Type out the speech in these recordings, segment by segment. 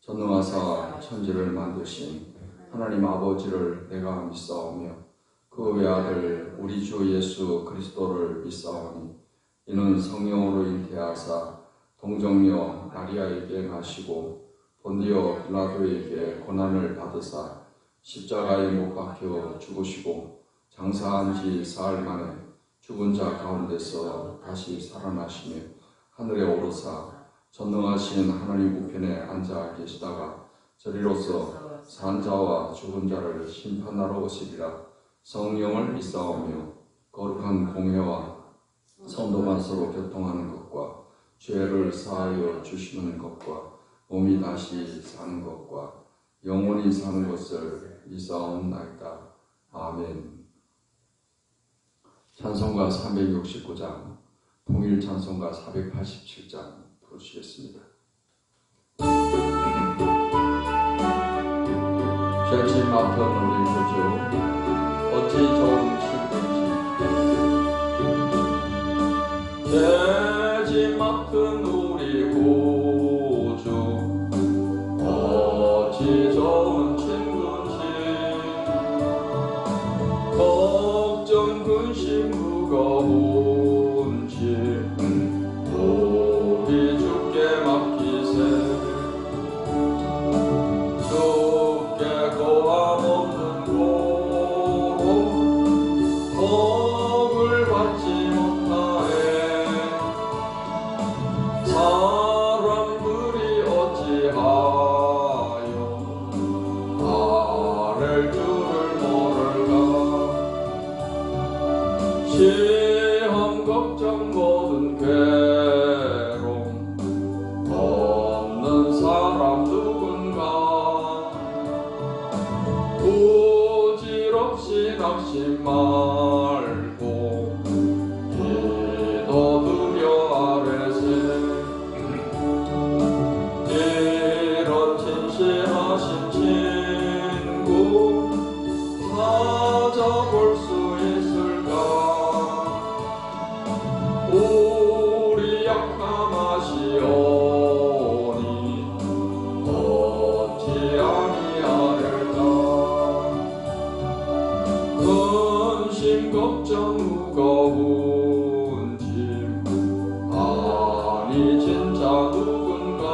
전능하사 천지를 만드신 하나님 아버지를 내가 믿사오며 그 외아들 우리 주 예수 그리스도를 믿사오니 이는 성령으로 잉태하사 동정녀 마리아에게 나시고 본디오 빌라도에게 고난을 받으사 십자가에 못 박혀 죽으시고 장사한 지 사흘 만에 죽은 자 가운데서 다시 살아나시며 하늘에 오르사 전능하신 하나님 우편에 앉아 계시다가 저리로서 산 자와 죽은 자를 심판하러 오시리라. 성령을 믿사오며 거룩한 공회와 성도만 서로 교통하는 것과 죄를 사하여 주시는 것과 몸이 다시 사는 것과 영원히 사는 것을 믿사옵나이다. 아멘. 찬송가 369장, 통일 찬송가 487장 부르시겠습니다. 죄짐 맡은 우리 구주 어찌 좋은 친구인지, 죄짐 맡은 우리 구주 어찌 좋은 친구인지, 걱정 근심 무거운지 우리 주께 맡기세. 주께 고함 없는 고로 복을 받지 못하에 사람들이 어찌하여 아랠 줄을 모를까. 시험 걱정 모든 괴로움 없는 사람 누군가. 부질없이 낙심 말고 기도드려 아뢰세. 이런 진실하신 친구 찾아볼 수 있을까. 우리 약함하시오니 어찌 아니하릴까. 근심 걱정 무거운 짐 아니 진짜 누군가.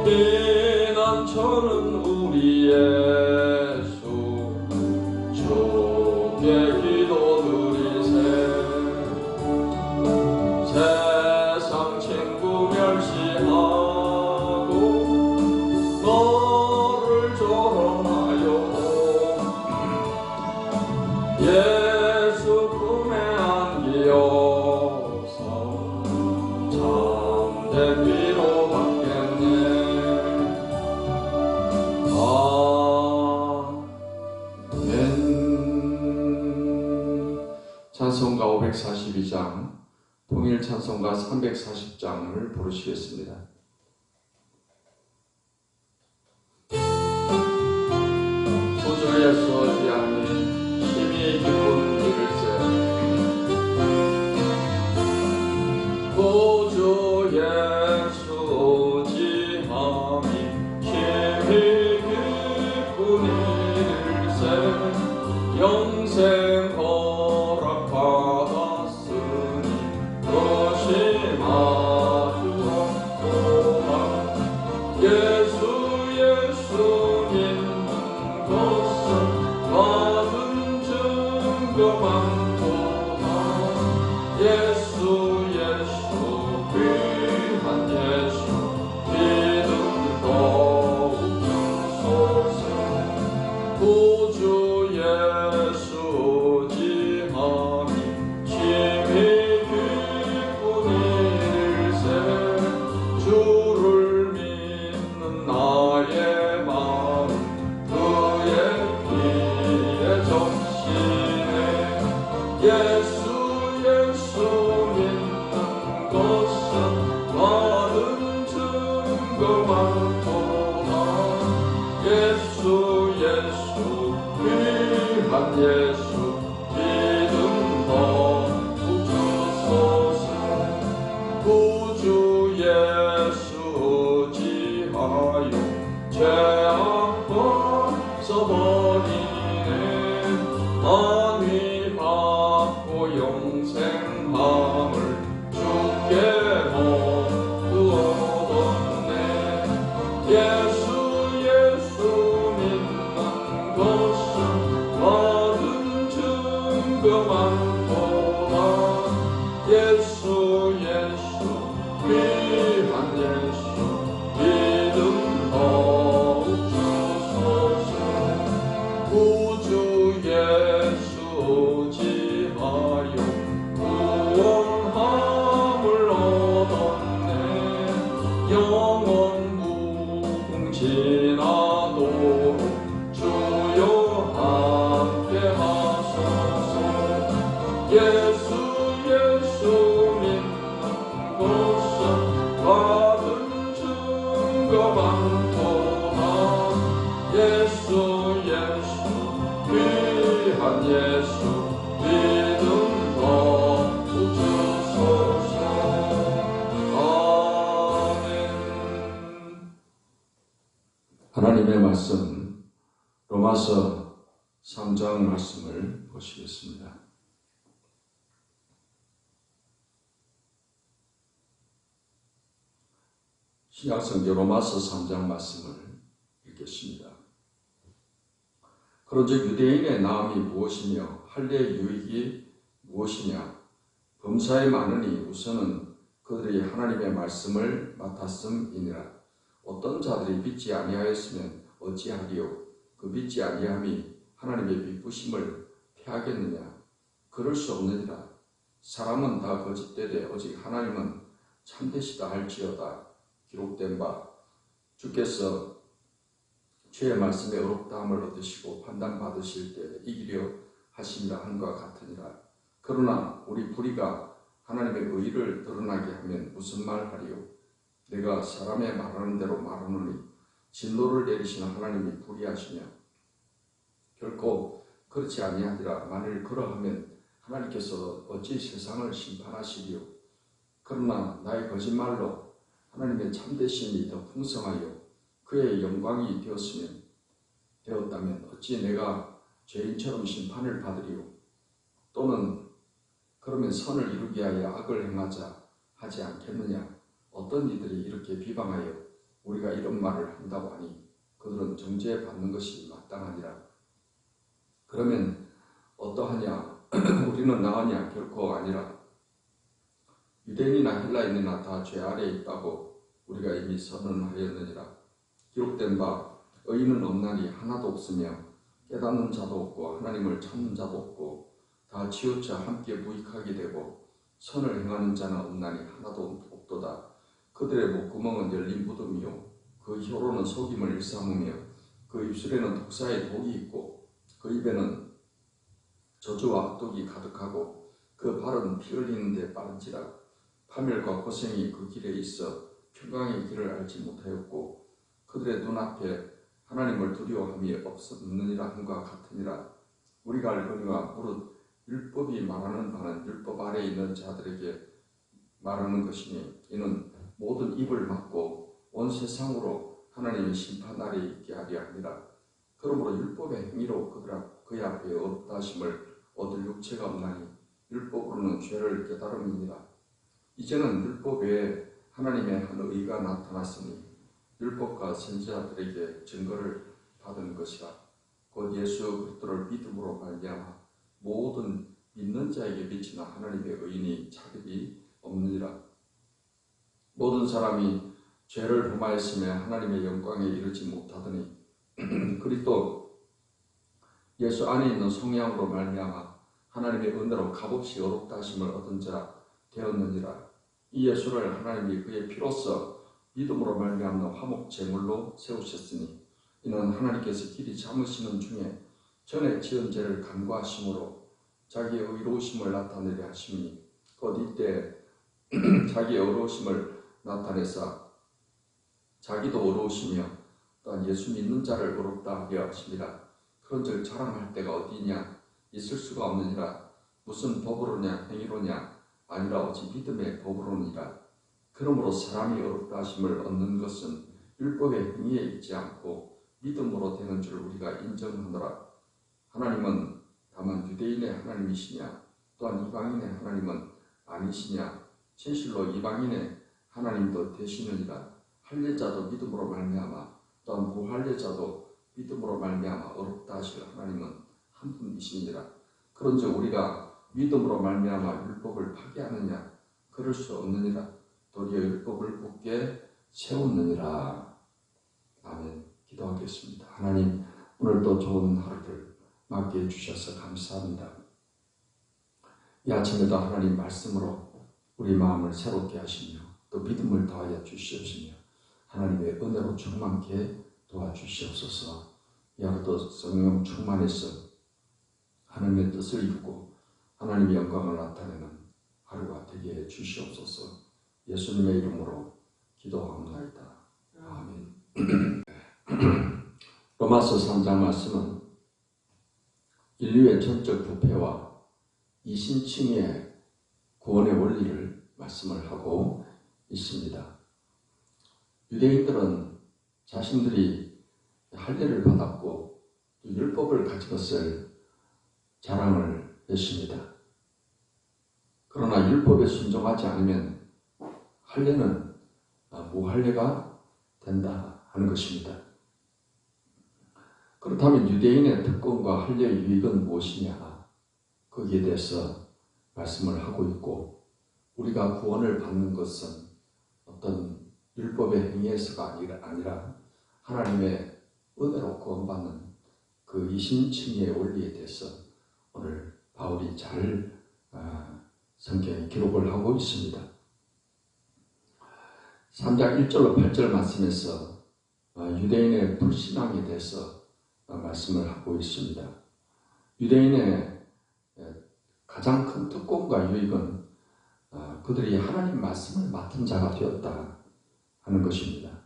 피난처는 우리 예수 주께 기도드리세. 세상 친구 멸시하고 너를 조롱하여도 예수 품에 안기어서 참된 위로 받겠네. 아멘. 찬송가 542장, 통일 찬송가 340장을 부르시겠습니다. 구주 예수 어찌하니 힘이 기쁜 일세. 구주 예수 어찌하니 힘이 기쁜 일세. 영생 허락받았으니 것이 마주하도다. 예수 믿는 것은 받은 증거 많도다. 예수 귀한 예수 믿음 더욱 크소서. 구주 예수 지하니 힘이 기쁜 일세. 주를 믿는 나의 마음 그의 길에 정신해. 예수 믿는 것은 받은 증거 많도다. 예수 귀한 예수 믿음 더욱 주소서. 구주 예수 위하여 죄악 벗어버리네. 안위하고 영생함을 주께 모두 얻었네. 예수 믿는 것은 받은 증거만 보다. 예수 귀한 예수 믿음 더욱 주소서. 구주 예수 의지하여 구원함을 얻었네. 영원 무궁지나도록 주여 함께 하소서. 예수 믿는 것은 받은 증거만 보다. 예수 귀한 예수 믿음 더욱 주소서. 아멘. 하나님의 말씀 로마서 3장 말씀을 보시겠습니다. 신약성경 로마서 3장 말씀을 읽겠습니다. 그런즉 유대인의 나음이 무엇이며 할례의 유익이 무엇이냐? 범사에 많으니 우선은 그들이 하나님의 말씀을 맡았음이니라. 어떤 자들이 믿지 아니하였으면 어찌하리요? 그 믿지 아니함이 하나님의 미쁘심을 패하겠느냐? 그럴 수 없느니라. 사람은 다 거짓되되 오직 하나님은 참되시다 할지어다. 기록된 바 주께서 주의 말씀에 의롭다함을 얻으시고 판단받으실 때 이기려 하심이라 한과 같으니라. 그러나 우리 불의가 하나님의 의를 드러나게 하면 무슨 말하리요? 내가 사람의 말하는 대로 말하노니 진노를 내리시는 하나님이 불의하시며 결코 그렇지 아니하리라. 만일 그러하면 하나님께서 어찌 세상을 심판하시리요? 그러나 나의 거짓말로 하나님의 참되심이 더 풍성하여 그의 영광이 되었다면 어찌 내가 죄인처럼 심판을 받으리요? 또는 그러면 선을 이루기 위하여 악을 행하자 하지 않겠느냐? 어떤 이들이 이렇게 비방하여 우리가 이런 말을 한다고 하니 그들은 정죄받는 것이 마땅하니라. 그러면 어떠하냐? 우리는 나으냐? 결코 아니라. 유대인이나 헬라인이나 다 죄 아래에 있다고 우리가 이미 선언하였느니라. 기록된 바 의인은 없나니 하나도 없으며 깨닫는 자도 없고 하나님을 찾는 자도 없고 다 치우쳐 함께 무익하게 되고 선을 행하는 자는 없나니 하나도 없도다. 그들의 목구멍은 열린 무덤이요 그 혀로는 속임을 일삼으며 그 입술에는 독사의 독이 있고 그 입에는 저주와 악독이 가득하고 그 발은 피 흘리는 데 빠른지라. 파멸과 고생이 그 길에 있어 평강의 길을 알지 못하였고 그들의 눈앞에 하나님을 두려워함이 없느니라 함과 같으니라. 우리가 알거니와 무릇 율법이 말하는 바는 율법 아래에 있는 자들에게 말하는 것이니 이는 모든 입을 막고 온 세상으로 하나님의 심판 아래에 있게 하려 함이라. 그러므로 율법의 행위로 그의 앞에 얻다 하심을 얻을 육체가 없나니 율법으로는 죄를 깨달음이니라. 이제는 율법 외에 하나님의 한 의가 나타났으니 율법과 선지자들에게 증거를 받은 것이라. 곧 예수 그리스도를 믿음으로 말미암아 모든 믿는 자에게 미치는 하나님의 의인이 차별이 없느니라. 모든 사람이 죄를 범하였으며 하나님의 영광에 이르지 못하더니 그리스도 예수 안에 있는 성령으로 말미암아 하나님의 은혜로 값없이 의롭다 하심을 얻은 자 되었느니라. 이 예수를 하나님이 그의 피로써 믿음으로 말미암는 화목 제물로 세우셨으니 이는 하나님께서 길이 참으시는 중에 전에 지은 죄를 간구하심으로 자기의 의로우심을 나타내려 하심이니 곧 이때 자기의 의로우심을 나타내사 자기도 의로우시며 또한 예수 믿는 자를 의롭다 하려 하심이라. 그런즉 자랑할 데가 어디냐? 있을 수가 없느니라. 무슨 법으로냐 행위로냐? 아니라 오직 믿음의 법으로니라. 그러므로 사람이 의롭다 하심을 얻는 것은 율법의 행위에 있지 않고 믿음으로 되는 줄 우리가 인정하노라. 하나님은 다만 유대인의 하나님이시냐 또한 이방인의 하나님은 아니시냐. 진실로 이방인의 하나님도 되시느니라. 할례자도 믿음으로 말미암아 또한 무할례자도 믿음으로 말미암아 어렵다 하실 하나님은 한 분이시니라. 그런즉 우리가 믿음으로 말미암아 율법을 파기하느냐? 그럴 수 없느니라. 도리어 율법을 굳게 세웠느니라. 아멘. 기도하겠습니다. 하나님, 오늘도 좋은 하루를 맞게 해주셔서 감사합니다. 이 아침에도 하나님 말씀으로 우리 마음을 새롭게 하시며 또 믿음을 더하여 주시옵시며 하나님의 은혜로 충만케 도와주시옵소서. 이 하루도 성령 충만해서 하나님의 뜻을 이루고 하나님의 영광을 나타내는 하루가 되게 해 주시옵소서. 예수님의 이름으로 기도하옵나이다. 아멘. 로마서 3장 말씀은 인류의 전적 부패와 이신칭의 구원의 원리를 말씀을 하고 있습니다. 유대인들은 자신들이 할례를 받았고 율법을 가졌을 자랑을 했습니다. 그러나 율법에 순종하지 않으면 할례는 무할례가 된다 하는 것입니다. 그렇다면 유대인의 특권과 할례의 유익은 무엇이냐? 거기에 대해서 말씀을 하고 있고, 우리가 구원을 받는 것은 어떤 율법의 행위에서가 아니라 하나님의 은혜로 구원받는 그 이신칭의 원리에 대해서 오늘 바울이 잘 성경에 기록을 하고 있습니다. 3장 1절로 8절 말씀에서 유대인의 불신앙에 대해서 말씀을 하고 있습니다. 유대인의 가장 큰 특권과 유익은 그들이 하나님 말씀을 맡은 자가 되었다 하는 것입니다.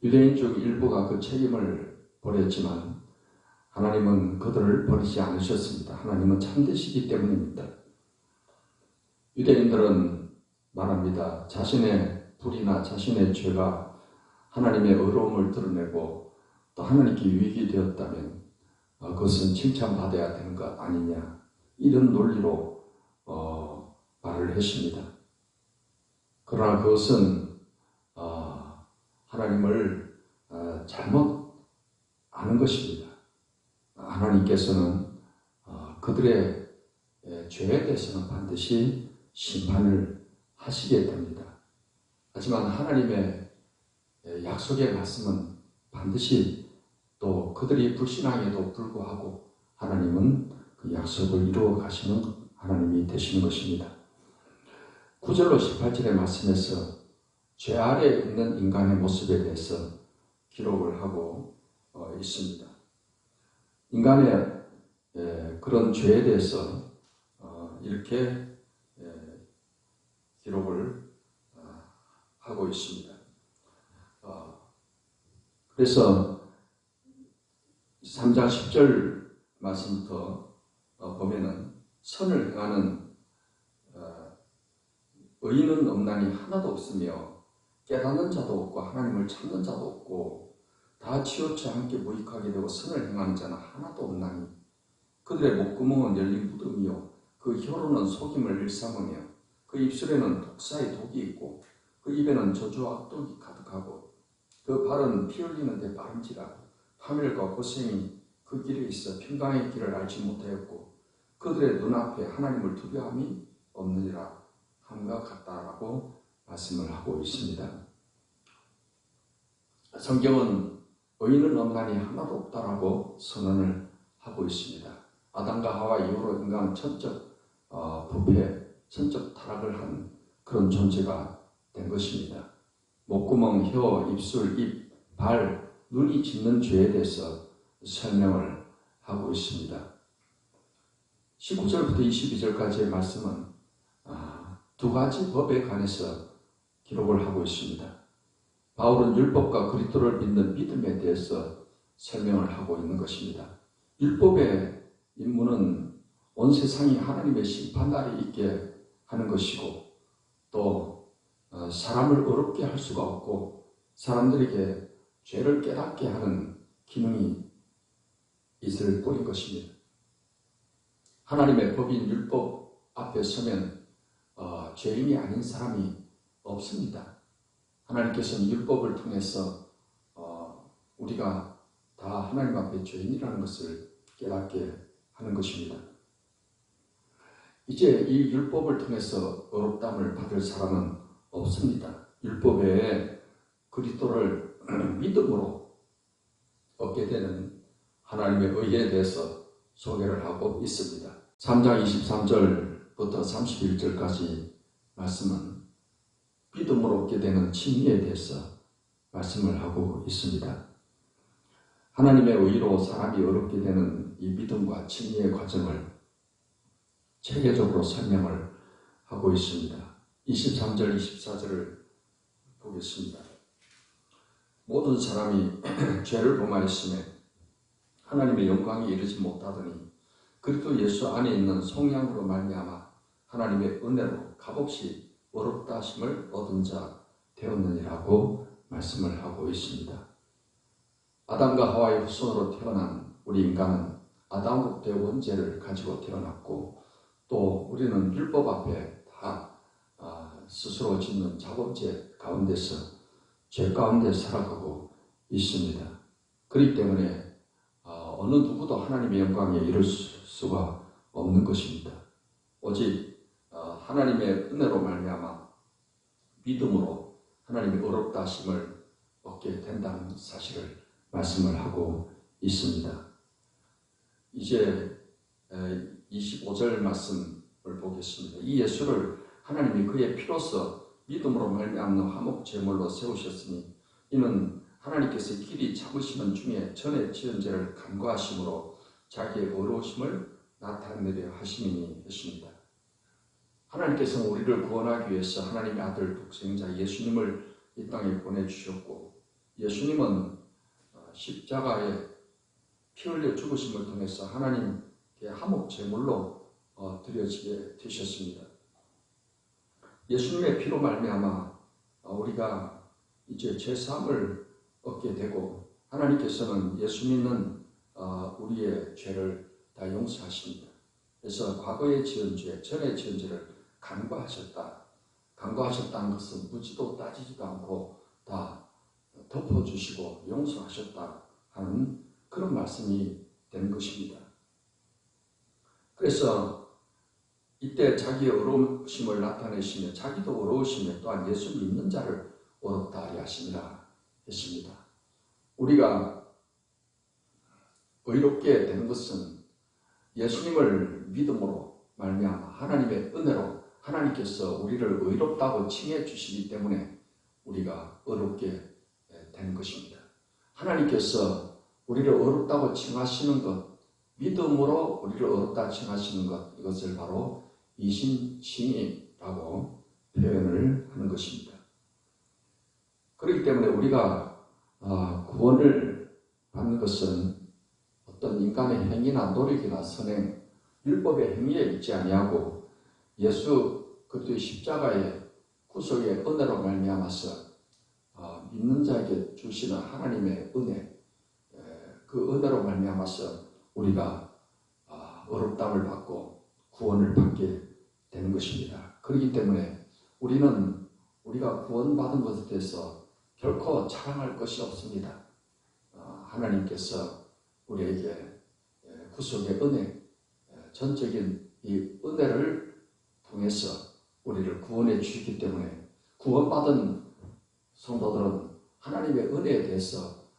유대인 중 일부가 그 책임을 버렸지만 하나님은 그들을 버리지 않으셨습니다. 하나님은 참되시기 때문입니다. 유대인들은 말합니다. 자신의 불이나 자신의 죄가 하나님의 의로움을 드러내고 또 하나님께 유익이 되었다면 그것은 칭찬받아야 되는 것 아니냐, 이런 논리로 말을 했습니다. 그러나 그것은 하나님을 잘못 아는 것입니다. 하나님께서는 그들의 죄에 대해서는 반드시 심판을 하시게 됩니다. 하지만 하나님의 약속의 말씀은 반드시 또 그들이 불신앙에도 불구하고 하나님은 그 약속을 이루어 가시는 하나님이 되시는 것입니다. 9절로 18절의 말씀에서 죄 아래에 있는 인간의 모습에 대해서 기록을 하고 있습니다. 인간의 그런 죄에 대해서 이렇게 기록을 하고 있습니다. 그래서 3장 10절 말씀부터 보면은 선을 행하는 의인은 없나니 하나도 없으며 깨닫는 자도 없고 하나님을 찾는 자도 없고 다 치우쳐 함께 무익하게 되고 선을 행하는 자는 하나도 없나니 그들의 목구멍은 열린 무덤이요 그 혀로는 속임을 일삼으며 그 입술에는 독사의 독이 있고 그 입에는 저주와 악독이 가득하고 그 발은 피 흘리는 데 빠른지라 파멸과 고생이 그 길에 있어 평강의 길을 알지 못하였고 그들의 눈앞에 하나님을 두려움이 없느니라 함과 같다라고 말씀을 하고 있습니다. 성경은 의인은 없나니 하나도 없다라고 선언을 하고 있습니다. 아담과 하와 이후로 인간은 천적 부패, 천적 타락을 한 그런 존재가 된 것입니다. 목구멍, 혀, 입술, 입, 발, 눈이 짓는 죄에 대해서 설명을 하고 있습니다. 19절부터 22절까지의 말씀은 두 가지 법에 관해서 기록을 하고 있습니다. 바울은 율법과 그리스도를 믿는 믿음에 대해서 설명을 하고 있는 것입니다. 율법의 임무는 온 세상이 하나님의 심판날이 있게 하는 것이고 또 사람을 어렵게 할 수가 없고 사람들에게 죄를 깨닫게 하는 기능이 있을 뿐인 것입니다. 하나님의 법인 율법 앞에 서면 죄인이 아닌 사람이 없습니다. 하나님께서는 율법을 통해서 우리가 다 하나님 앞에 죄인이라는 것을 깨닫게 하는 것입니다. 이제 이 율법을 통해서 의롭다함을 받을 사람은 없습니다. 율법 외에 그리스도를 믿음으로 얻게 되는 하나님의 의에 대해서 소개를 하고 있습니다. 3장 23절부터 31절까지 말씀은 믿음으로 얻게 되는 칭의에 대해서 말씀을 하고 있습니다. 하나님의 의로 사람이 얻게 되는 이 믿음과 칭의의 과정을 체계적으로 설명을 하고 있습니다. 23절, 24절을 보겠습니다. 모든 사람이 죄를 범하였음에 하나님의 영광이 이르지 못하더니 그리스도 예수 안에 있는 속량으로 말미암아 하나님의 은혜로 값없이 의롭다 하심을 얻은 자 되었느니라고 말씀을 하고 있습니다. 아담과 하와의 후손으로 태어난 우리 인간은 아담으로부터 원죄를 가지고 태어났고 또 우리는 율법 앞에 다 스스로 짓는 자범죄 가운데서 죄 가운데 살아가고 있습니다. 그렇기 때문에 어느 누구도 하나님의 영광에 이를 수가 없는 것입니다. 오직 하나님의 은혜로 말미암아 믿음으로 하나님의 의롭다 하심을 얻게 된다는 사실을 말씀을 하고 있습니다. 이제 25절 말씀을 보겠습니다. 이 예수를 하나님이 그의 피로써 믿음으로 말미암는 화목 제물로 세우셨으니 이는 하나님께서 길이 참으시는 중에 전에 지은 죄를 간과하심으로 자기의 의로우심을 나타내려 하심이니 했습니다. 하나님께서는 우리를 구원하기 위해서 하나님의 아들 독생자 예수님을 이 땅에 보내주셨고 예수님은 십자가에 피 흘려 죽으심을 통해서 하나님께 화목 제물로 드려지게 되셨습니다. 예수님의 피로 말미암아 우리가 이제 죄사함을 얻게 되고 하나님께서는 예수 믿는 우리의 죄를 다 용서하십니다. 그래서 과거에 지은 죄, 전에 지은 죄를 간과하셨다. 간과하셨다는 것은 묻지도 따지지도 않고 다 덮어주시고 용서하셨다 하는 그런 말씀이 되는 것입니다. 그래서 이때 자기의 의로우심을 나타내시며 자기도 의로우시며 또한 예수 믿는 자를 의롭다 하리 하시니라 했습니다. 우리가 의롭게 되는 것은 예수님을 믿음으로 말미암아 하나님의 은혜로 하나님께서 우리를 의롭다고 칭해 주시기 때문에 우리가 의롭게 되는 것입니다. 하나님께서 우리를 의롭다고 칭하시는 것, 믿음으로 우리를 의롭다 칭하시는 것, 이것을 바로 이신칭의라고 표현을 하는 것입니다. 그렇기 때문에 우리가 구원을 받는 것은 어떤 인간의 행위나 노력이나 선행, 율법의 행위에 있지 아니하고 예수 그리스도의 십자가의 구속의 은혜로 말미암아서 믿는 자에게 주시는 하나님의 은혜, 그 은혜로 말미암아서 우리가 의롭다함을 받고 구원을 받게 되는 것입니다. 그렇기 때문에 우리는 우리가 구원받은 것에 대해서 결코 자랑할 것이 없습니다. 하나님께서 우리에게 구속의 은혜, 전적인 이 은혜를 통해서 우리를 구원해 주시기 때문에 구원받은 성도들은 하나님의 은혜에 대해서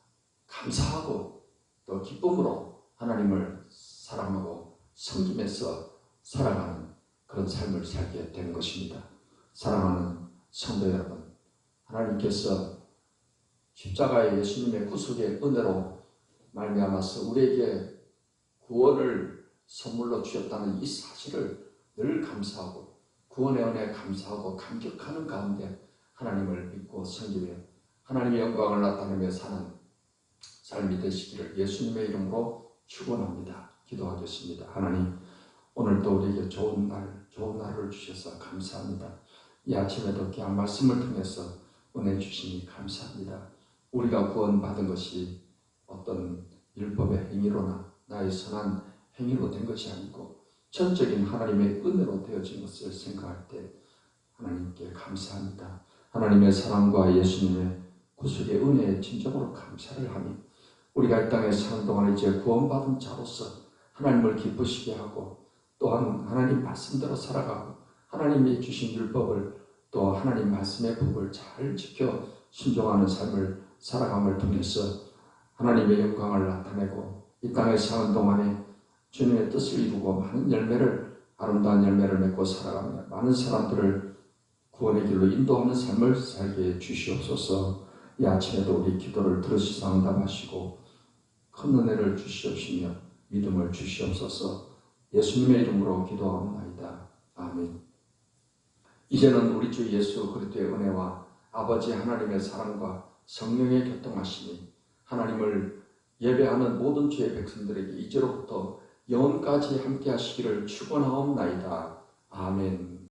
감사하고 또 기쁨으로 하나님을 사랑하고 섬기면서 살아가는 그런 삶을 살게 되는 것입니다. 사랑하는 성도 여러분, 하나님께서 십자가의 예수님의 구속의 은혜로 말미암아서 우리에게 구원을 선물로 주셨다는 이 사실을 늘 감사하고 구원의 은혜에 감사하고 감격하는 가운데 하나님을 믿고 섬기며 하나님의 영광을 나타내며 사는 삶이 되시기를 예수님의 이름으로 축원합니다. 기도하겠습니다. 하나님, 오늘도 우리에게 좋은 날을 주셔서 감사합니다. 이 아침에도 귀한 말씀을 통해서 은혜 주시니 감사합니다. 우리가 구원받은 것이 어떤 율법의 행위로나 나의 선한 행위로 된 것이 아니고 전적인 하나님의 은혜로 되어진 것을 생각할 때 하나님께 감사합니다. 하나님의 사랑과 예수님의 구속의 은혜에 진정으로 감사를 하며 우리가 이 땅에 사는 동안 이제 구원받은 자로서 하나님을 기쁘시게 하고 또한 하나님 말씀대로 살아가고 하나님이 주신 율법을 또 하나님 말씀의 법을 잘 지켜 순종하는 삶을 살아감을 통해서 하나님의 영광을 나타내고 이 땅에 사는 동안에 주님의 뜻을 이루고 많은 열매를 아름다운 열매를 맺고 살아가며 많은 사람들을 구원의 길로 인도하는 삶을 살게 해 주시옵소서. 이 아침에도 우리 기도를 들으시사 응답하시고 큰 은혜를 주시옵시며 믿음을 주시옵소서. 예수님의 이름으로 기도하옵나이다. 아멘. 이제는 우리 주 예수 그리스도의 은혜와 아버지 하나님의 사랑과 성령의 교통하심이 하나님을 예배하는 모든 주의 백성들에게 이제로부터 영원까지 함께 하시기를 축원하옵나이다. 아멘.